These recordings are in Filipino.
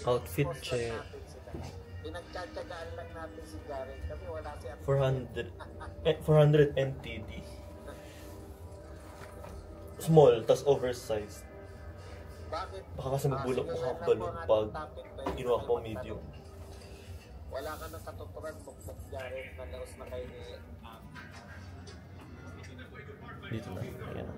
Outfit check. Pinagtsatsagaan lang natin si Jaren kasi wala si 400 NTD. Small, tas oversized. Bakit? Baka kasi magbulok mukha ko balon pag ginawa ko medium. Wala ka ng katuturan, bukbok Jaren, nalaos na kayo ni Dito na, ayan.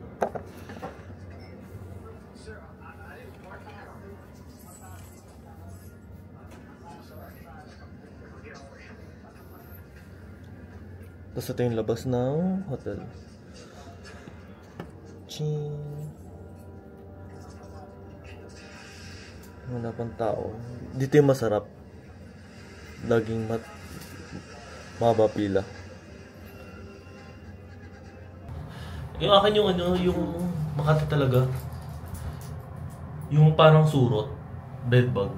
Tapos ito yung labas ng hotel. Ching. Wala pang tao. Dito yung masarap. Laging mahaba pila. Yung akin yung ano, yung Makati talaga. Yung parang surot. Bedbug.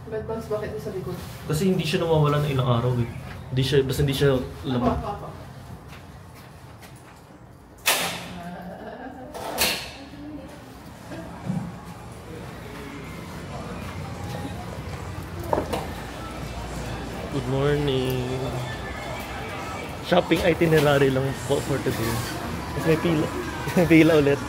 Bedbugs, bakit sa likod? Kasi hindi siya nawawala ng ilang araw eh. Basta hindi siya lamang. Good morning. Shopping itinerary lang po for today. Mas may pila. May pila ulit.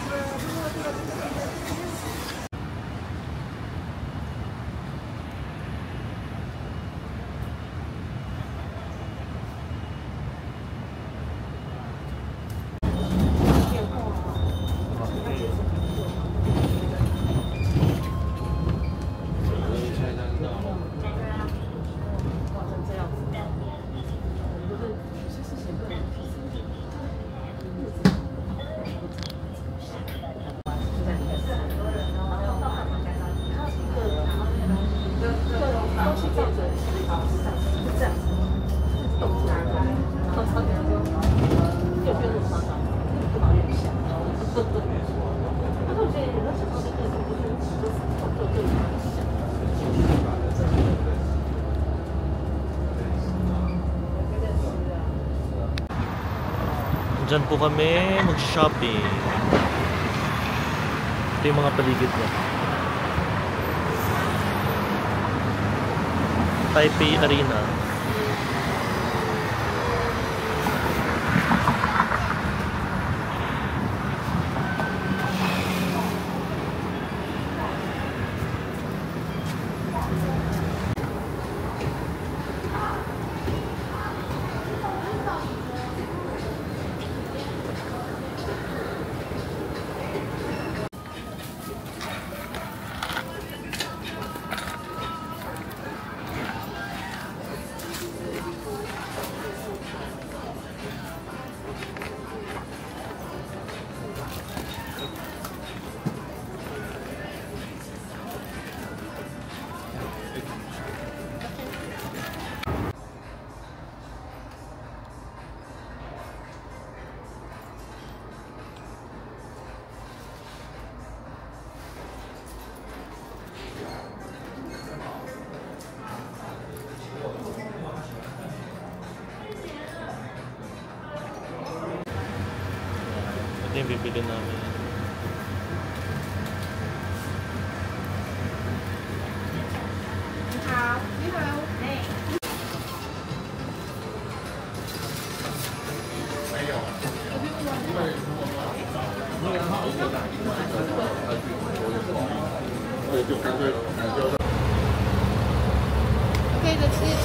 Diyan po kami mag-shopping. Ito yung mga paligid niya. Taipei Arena. Ito yung bibili namin. Okay, that's it.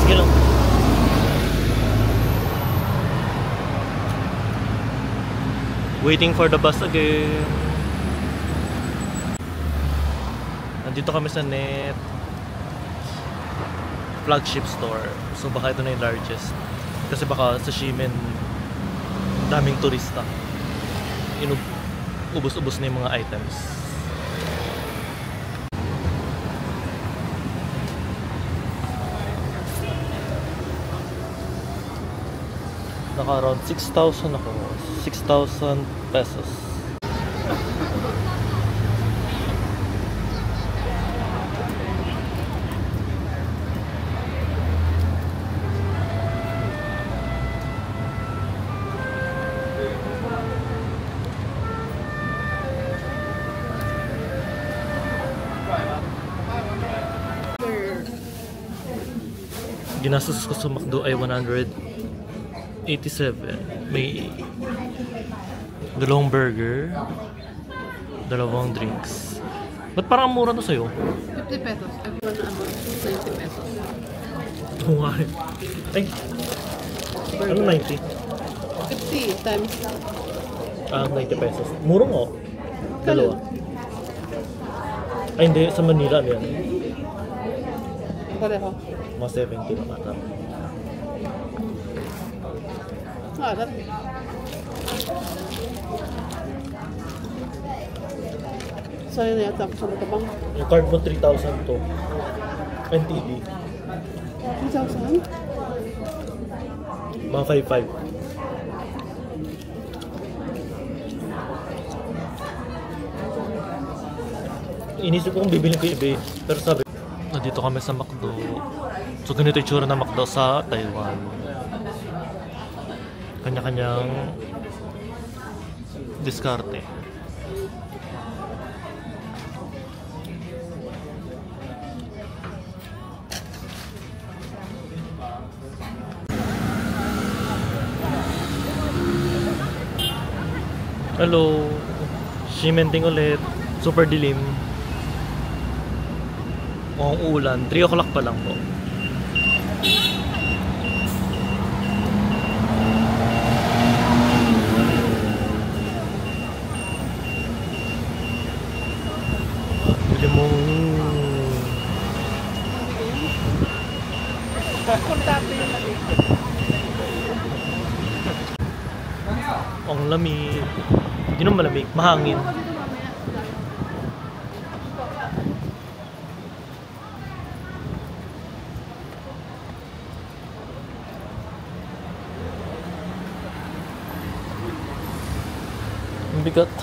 Sige lang. Waiting for the bus again. Nandito kami sa Net flagship store. So baka ito na yung largest. Kasi baka sa Ximen daming turista. Ubus-ubos na yung mga items. Naka around 6,000 ako. 6,000 pesos. ginastos ko sa McDo ay 187. May dalawang burger, dalawang drinks. Ba't parang mura to sa'yo? 50 pesos. Everyone about 20 pesos. Oo nga rin. Ay, ano 90? 50 times. 90 pesos. Mura nga. Dalawa. Ay, hindi. Sa Manila, ano yan? Pareho. Mga 70 na ata. Harap. Sa'yo na yata ako sa matabang. Yung card mo 3,000 to. NTD. 3,000? Mga 5,500. Inisip ko kung bibili ko yung eBay. Pero sabi, nandito kami sa McDo. So ganito yung tsura ng McDo sa Taiwan. Kanya-kanyang diskarte. Hello, Shimenting ulit. Super dilim. Mukhang ulan. 3 o'clock pa lang po. Bili mo. Kontate yung lamig. Ang lamig. Hindi naman malamig. Mahangin. Ang bigat.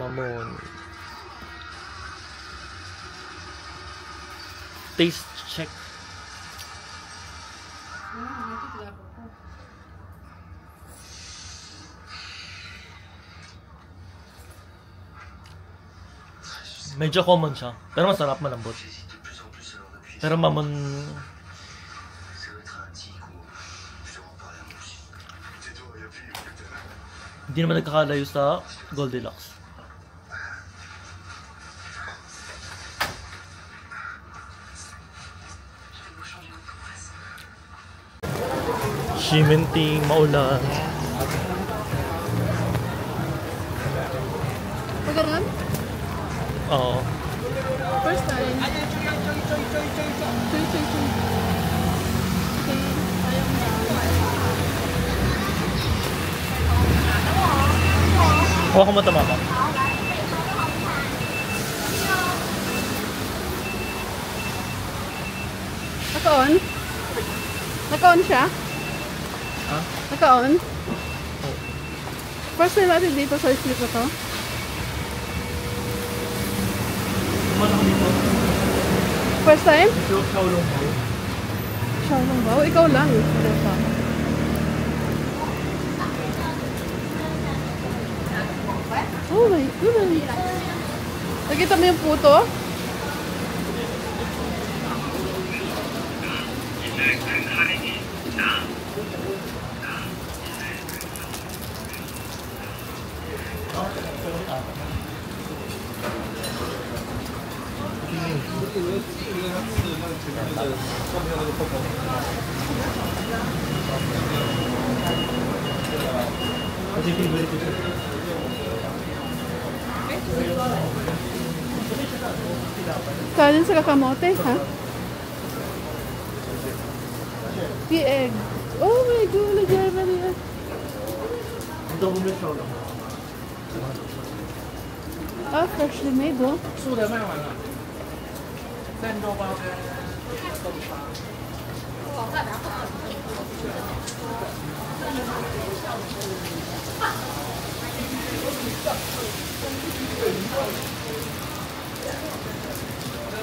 Mamon. Taste check. Medyo common siya, pero masarap, malambot. Pero mamon, hindi naman nagkakalayo sa Goldilocks. Shimenting, maulan. Pagkaroon? Oo. First time. Choy. Okay, ayaw na. Huwag ko matama ka. Naka-on? Naka-on siya? Ha? Naka-on? First time natin dito sa street na to? Malaki dito. First time? Shaolong Bao. Shaolong Bao? Ikaw lang. Oh my goodness. Nakita mo yung puto? Kanin sa kakamote, ha? P-egg. Oh my god, nagyayama niya. Ito mo na Shaolong. Ah, freshly made, oh. 素的卖完了，蛋豆包跟豆沙。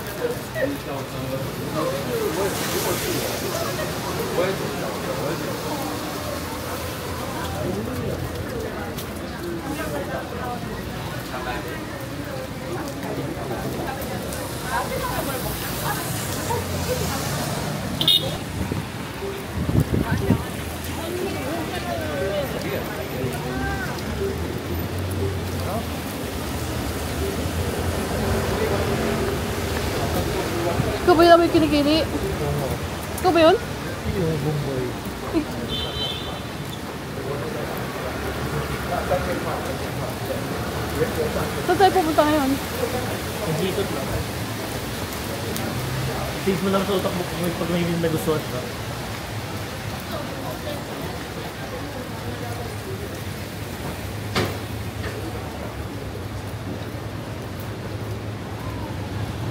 Ano Ikaw ba yun may kinikili? Ikaw ba yun? Yung bumboy. Saan tayo pupunta ngayon? Dito lang. Save mo lang sa utak mo pag may nagustuhan ka.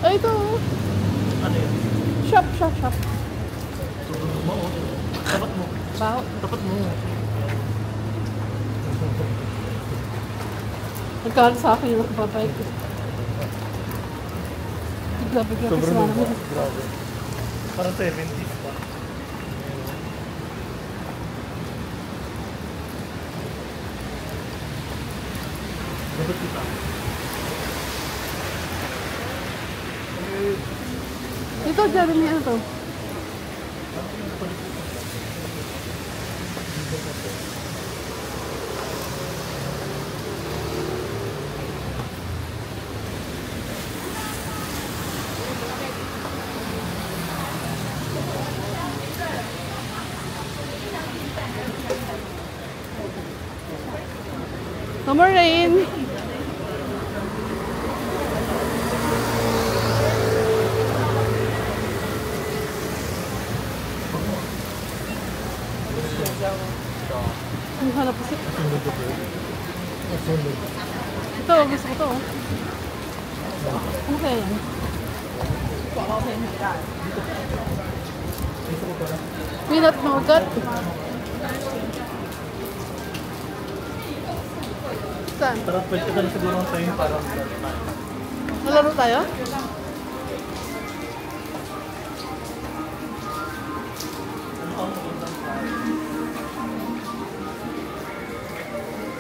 Ay, ito. Ano yun? Shop. Tulog mo. Tapat mo. Bao. Tapat mo. Nagkahal sa akin yung nakapapay ko. Bigla kasi namin. Grabe. Parang 70s pa. Dapat kita. Ito, Jeremy, ano to? Summer rain. Ang hanap kasi. Ito, gusto ko to. Ano kaya yan? Peanut nougat. Saan? Parang pwede ka na siguro ang time parang Nalaro tayo?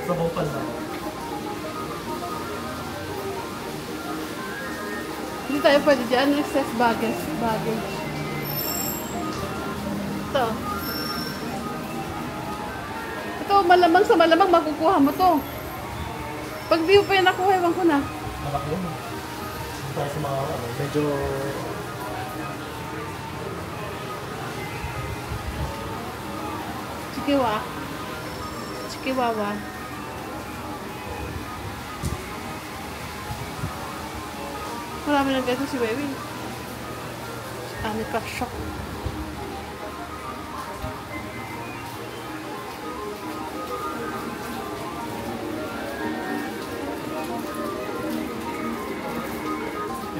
sabaw pa lang. Hindi tayo pwede dyan. Excess baggage. Ito. Ito, malamang sa malamang makukuha mo to. Pag di mo pa yan nakuha, ewan ko na. Anak yun. Para sa mga medyo... Chikiwawa. Marami na beso si Wewe. Ano ka, shock.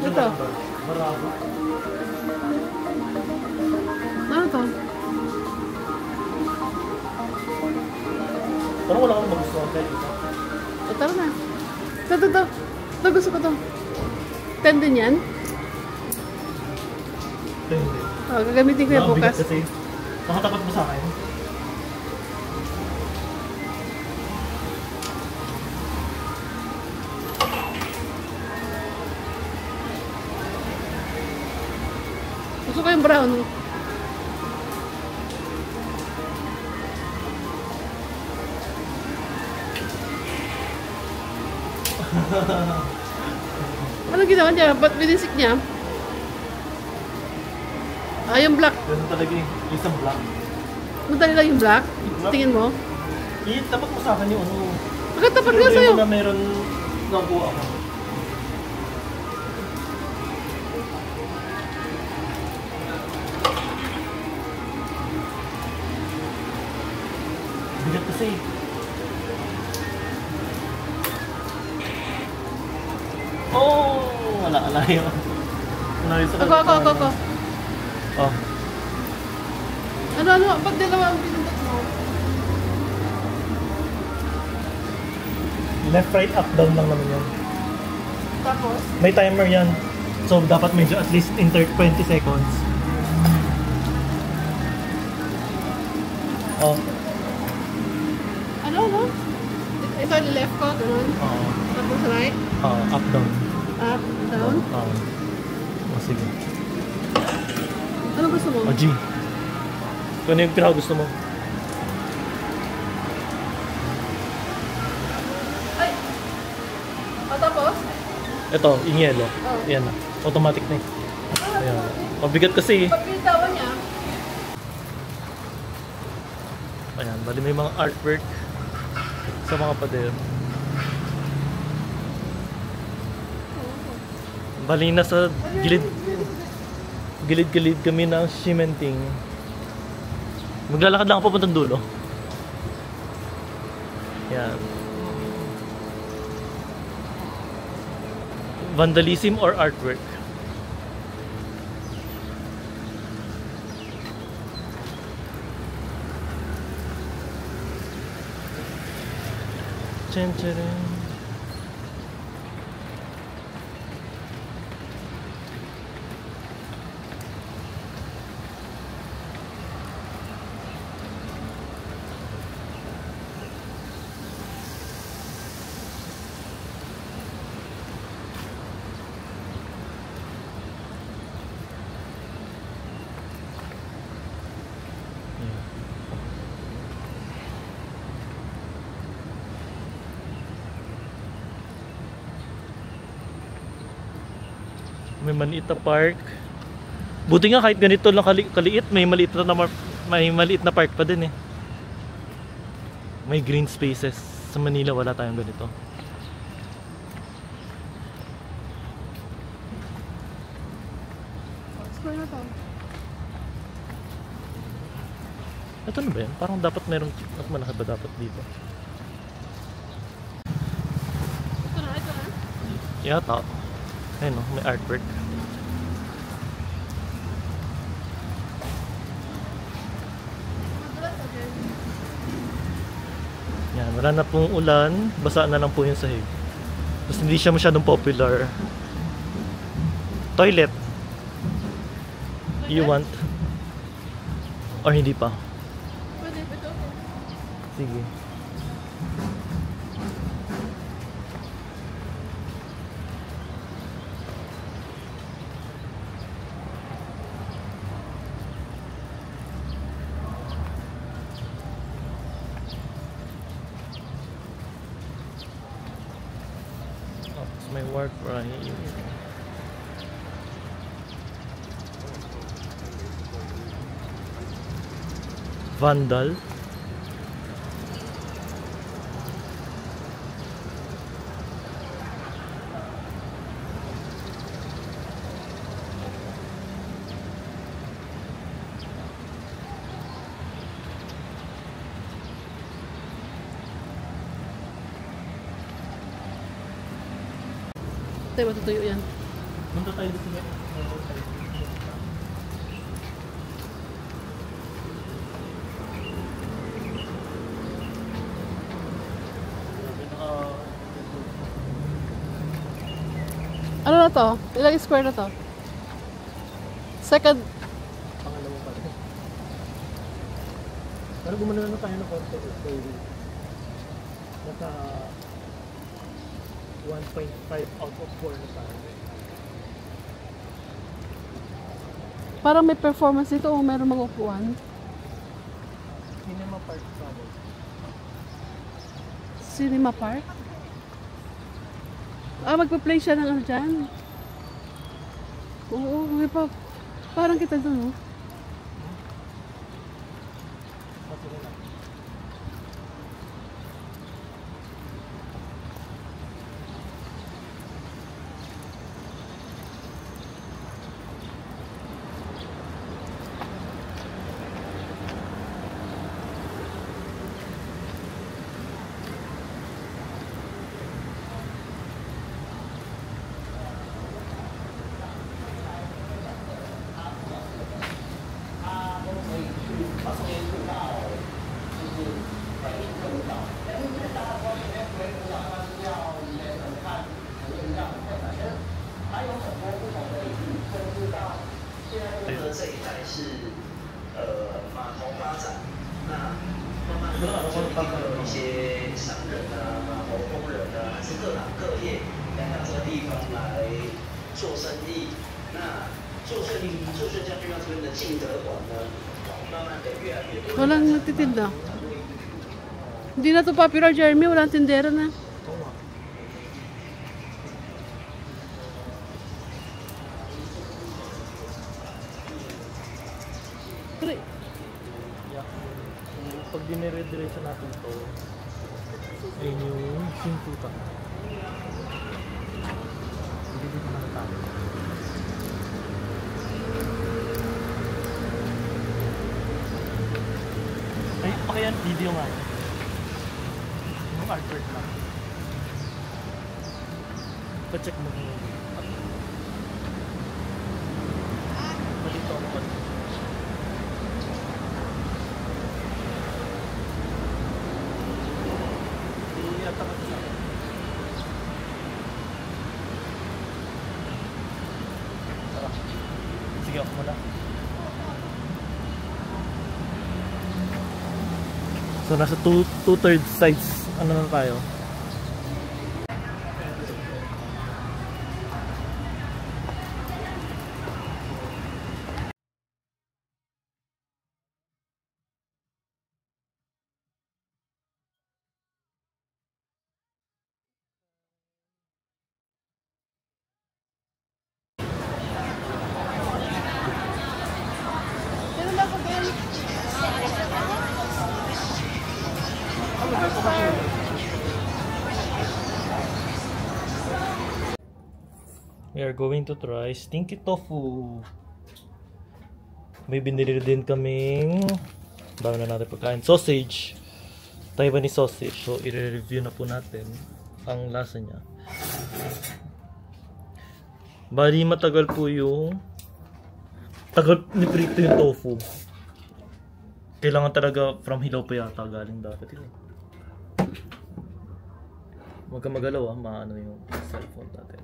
Ito. Marabo. Ano to? Parang wala akong magustuhan kahit isa. Tara na. Ito. Ito, gusto ko to. 10 din yan? Ito hindi. Oh, gagamitin ko yan Ang bigat bukas. kasi. Nakatapat mo sa akin. Gusto ko yung brown. Ano ginawa niya? Ba't binisik niya? Ah, yung black. Ganun talaga yung isang black. Madali lang yung black. Tingin mo? Tapat mo sa akin yung ano. Pagkatapat nga Siguro sa'yo. na meron nakuha ako. Bigat kasi. Oh, wala yun. Ako. Oh. Ano? Pag dalawa ang pinundot mo. Left, right, up, down lang naman yan. Tapos? May timer yan. So, dapat medyo at least in 20 seconds. Oh, Ano? Ito yung left ko, ganun. Tapos right, up, down. up, down. Oh, sige. Ano gusto mo? Oh, G. Kung ano yung pinaka-gusto mo? Ay! Tapos? Ito, yung yellow. Oh. Yan na. Automatic na eh. Ayan. Mabigat kasi eh. Pagpilitawan niya. Ayan, bali may mga artwork sa mga pader. Bali nasa gilid-gilid kami ng cementing. Maglalakad lang ako papuntang dulo. Yan. Vandalism or artwork? Chan charan. May maliit na park. Buti nga kahit ganito lang kaliit, may maliit na park pa din eh. May green spaces. Sa Manila wala tayong ganito. Square na to. Ito na ba yan? Parang dapat merong mas malaki ba dapat dito? Ito na. Yata. Ayun o, may artwork. Yan, wala na pong ulan. Basa na lang po yung sahig. Tapos hindi siya masyadong popular. Toilet. You want? Or hindi pa? Pwede, ito. Sige. Tapos may work right. Vandal. Tayo, matutuyo yan. Punta tayo dito na. Ano na to? Ilang square na to? Second. Pangalawa pa rin. Pero gumana na tayo ng konti. Nasa 1.5 out of 4 na tayo. Parang may performance dito o meron mga upuan. Cinema Park Travel. Cinema Park? Magpa-play siya ng ano dyan. Oo, may pa. Parang kita doon, no? 一些商人啊、工人啊，还是各行各业来到这个地方来做生意。那做生下去，让这边的进德馆呢，慢慢的越来越多。 Walang nagtitinda. Hindi na to popular, Jeremy. Walang tindera na. Pre, Pag dinire-diretso natin to, ayun yung simputan. Hindi dito na tayo. Ay, pakiyan video nga. Yung artwork lang. Pa-check mo kung dito ako pa. Sige ako muna. So nasa 2/3 sides ano na tayo. sino na ko Ben? We are going to try stinky tofu. May binili din kaming dami na natin pagkain. Sausage. Taiwanese sausage. So, i-review na po natin ang lasa niya. Bali, matagal po yung tagal niprito yung tofu. Kailangan talaga from hilaw pa yata galing dapat yun. Huwag ka magalaw maano yung cellphone natin.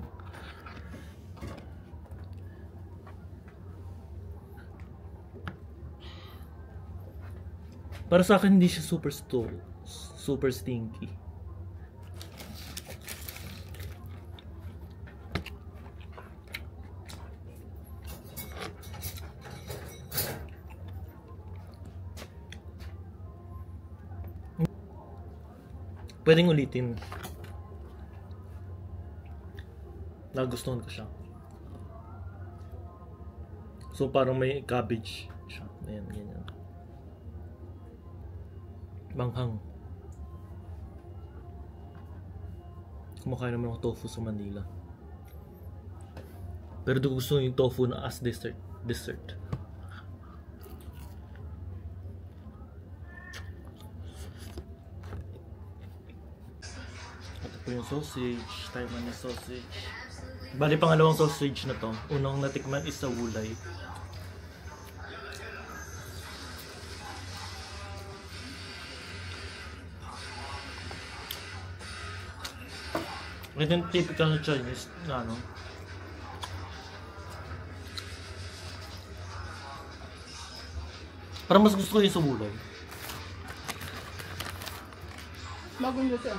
Para sa akin hindi siya super stinky. Pwedeng ulitin. Nagustuhan ko siya. So parang may cabbage siya. Ayan, ganyan. Banghang. Kumakain naman ako tofu sa Manila. Pero di ko gusto yung tofu na as dessert. Ito po yung sausage, Taiwanese sausage. Bali pangalawang sausage na to. Unang natikman is sa Wulay. Ito yung typical na Chinese na ano. Parang mas gusto ko yung sa Wulay. Bagong luto.